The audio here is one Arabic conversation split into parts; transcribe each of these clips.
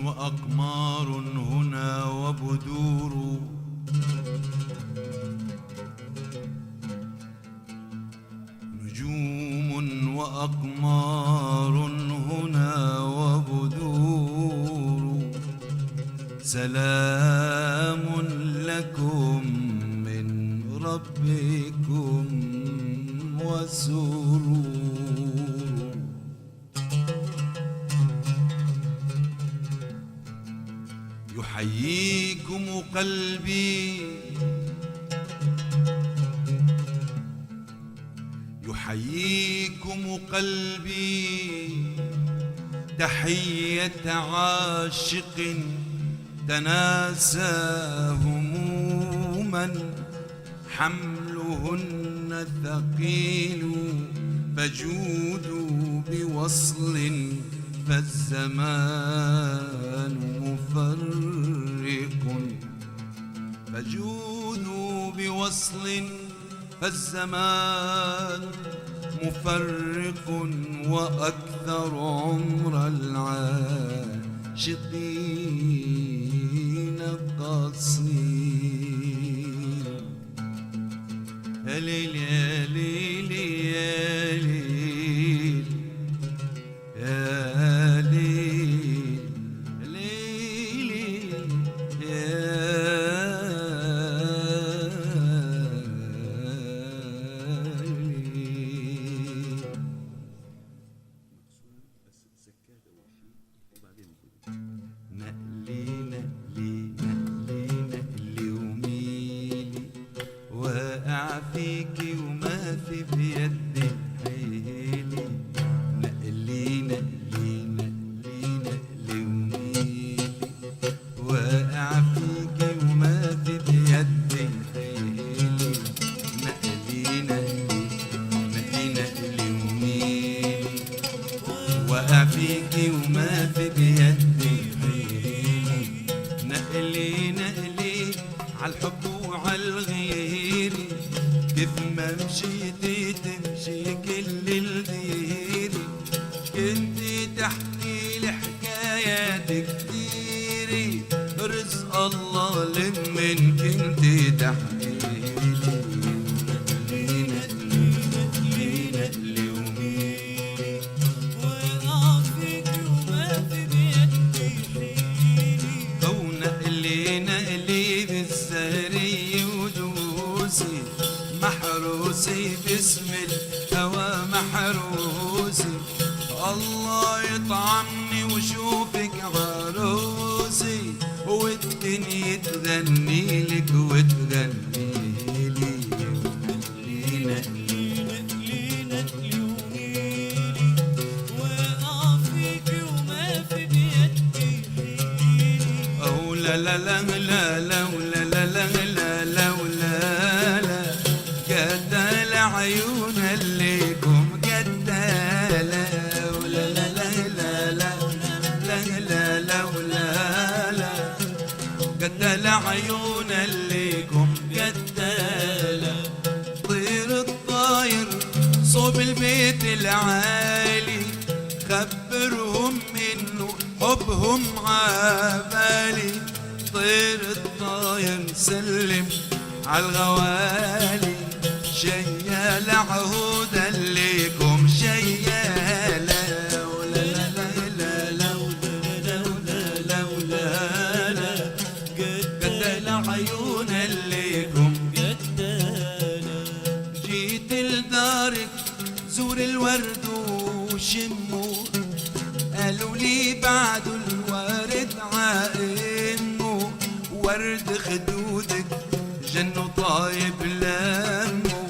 وأقمار هنا وبدور، نجوم وأقمار هنا وبدور، سلام لكم من ربكم وسرور. يحييكم قلبي، يحييكم قلبي تحية عاشق تناسى هموما حملهن ثقيل، فجودوا بوصل فالزمان مفرق، فجودوا بوصل فالزمان مفرق، وأكثر عمر العاشقين قصير. يا ليل يا ليل يا ليل يا ليل ليل يا نقلي نقلي نقلي نقلي وميلي، واقع فيكي وما في بيدي حيلي. نقلي نقلي نقلي نقلي وميلي، واقع فيكي وما في بيدي حيلي. نقلي نقلي نقلي نقلي وميلي، واقع فيكي وما في بيدي حيلي. نقلي نقلي عالحب وعالغير، كيف ما مشيتي تمشي كل الديري. كنتي تحكي لي حكايات كتيري، رزق الله لمن كنتي تحكي لي. نقلي نقلي نقلي وميلي، واقع فيكي وما في بيدي حيلي. أو نقلي نقلي بالسهرية ودوسي، محروسي باسم الهوى محروسي. الله يطعمني وشوفك عروسي، والدنيا تغني لك وتغني لي. نقلي نقلي نقلي نقلي وميلي، واقع فيكي وما في بيدي حيلي. أو لا لا لا لا لا لا لا لا لا لا لا، قتل عيون الليكم قتالة. ولا لا لا لا لا لا لا لا لا، قتل عيون الليكم قتالة. طير الطاير صوب البيت العالي، خبرهم منه حبهم عبالي. طير الطاير سلم عالغوالي، شيال عهودا ليكم شيالة. ولا لا لا لا لا لا لا لا، قتل عيون ليكم قتالة. جيت لدارك زور الورد وشمه، قالوا لي بعد الورد عائمه. ورد خدودك جنه طايب لمه،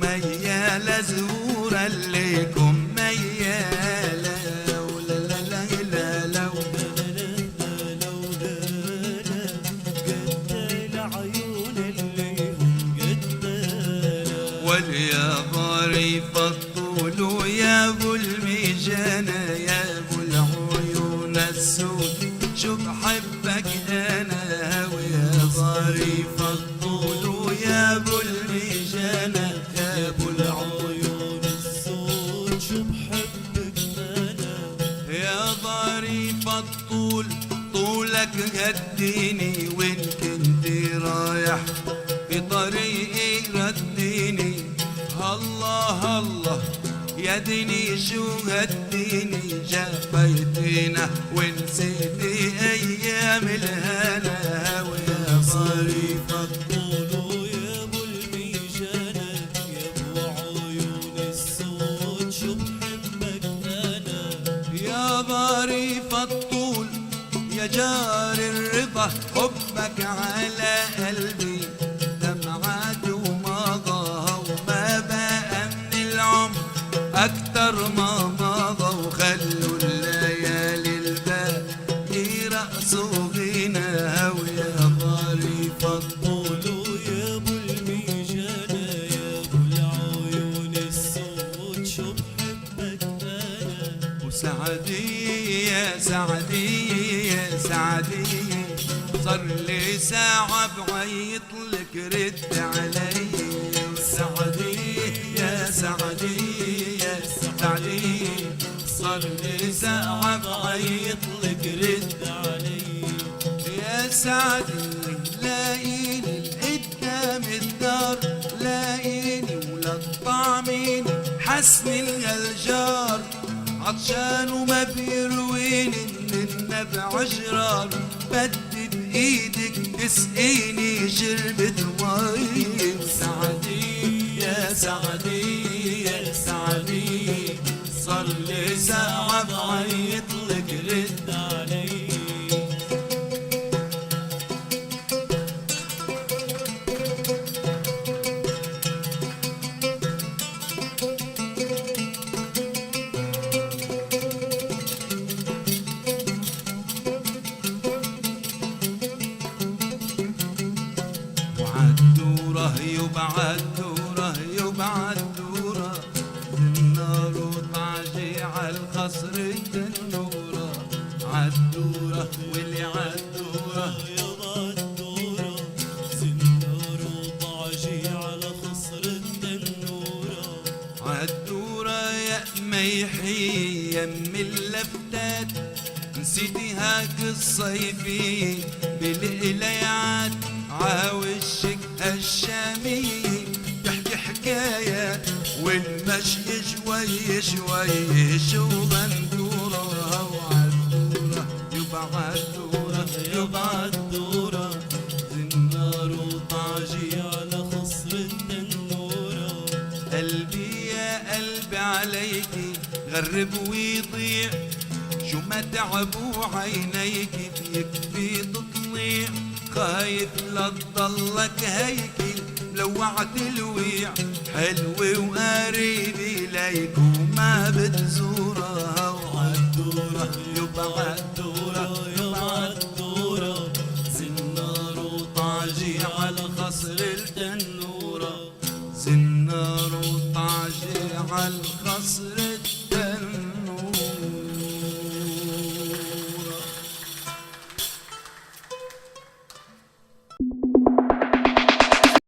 ميالة زهورة ليكم ميالة. ولا لا لا لا لا قتل عيون اللي هم قتالة. واليا ظريف الطول يا ابو الميجانة، يا ابو العيون السود شو بحبك انا. ويا ظريف الطول يا ابو الميجانة، يا ابو العيون السود شو بحبك انا. يا ظريف الطول عنك هديني وإن كنت رايح في طريقي رديني. الله الله يا ديني شو هديني جفيتنا ونسيتي أيام الهنا ويا صريف الطول يا ابو الميجانة يا ابو عيون السود شو بحبك انا. يا ظريف الطول يا جار الرضا حبك على قلبي دمعات ومضى وما بقى من العمر أكتر ما مضى. وخلوا الليالي الباقي يرقصوا غنى ويا ظريف الطول يا ابو الميجانة يا ابو العيون السود شو بحبك انا. وسعدي يا سعدي يا سعدي صار لي ساعة بعيط لك رد علي. وسعدي يا سعدي يا سعدي صار لي ساعة بعيط لك رد علي. يا سعدي لاقيني قدام الدار لاقيني ولاد طعمين حسني الجار عطشان وما بيرويني من النبع جرار بدي بإيدك تسقيني شربة مي. سعدي يا سعدي يا سعدي صار لي ساعة بعيط لك رد علي. وعالدورة يبعالدورة يبعالدورة النار وطعجي عالقصر التنورة. عالدورة واللي عالدورة يابا الدورة زنار وطعجي على خصر التنورة. عالدورة يا ميحي يم اللفتات نسيتي الصيفي بالقليعات عاوشك هالشامي تحكي حكايات والمشي شوي شوي شو غندورة. وعالدورة يبقى عالدورة يبقى الدورة زنار وطعجي على خصر التنورة. قلبي يا قلبي عليكي غرب ويضيع شو ما تعبوا عينيكي يكفي تطليع خايف لا تضلك هيكي ملوعة الويع حلوة وقريبي ليك وما بتزورها. وعالدورة يبقى عالدورة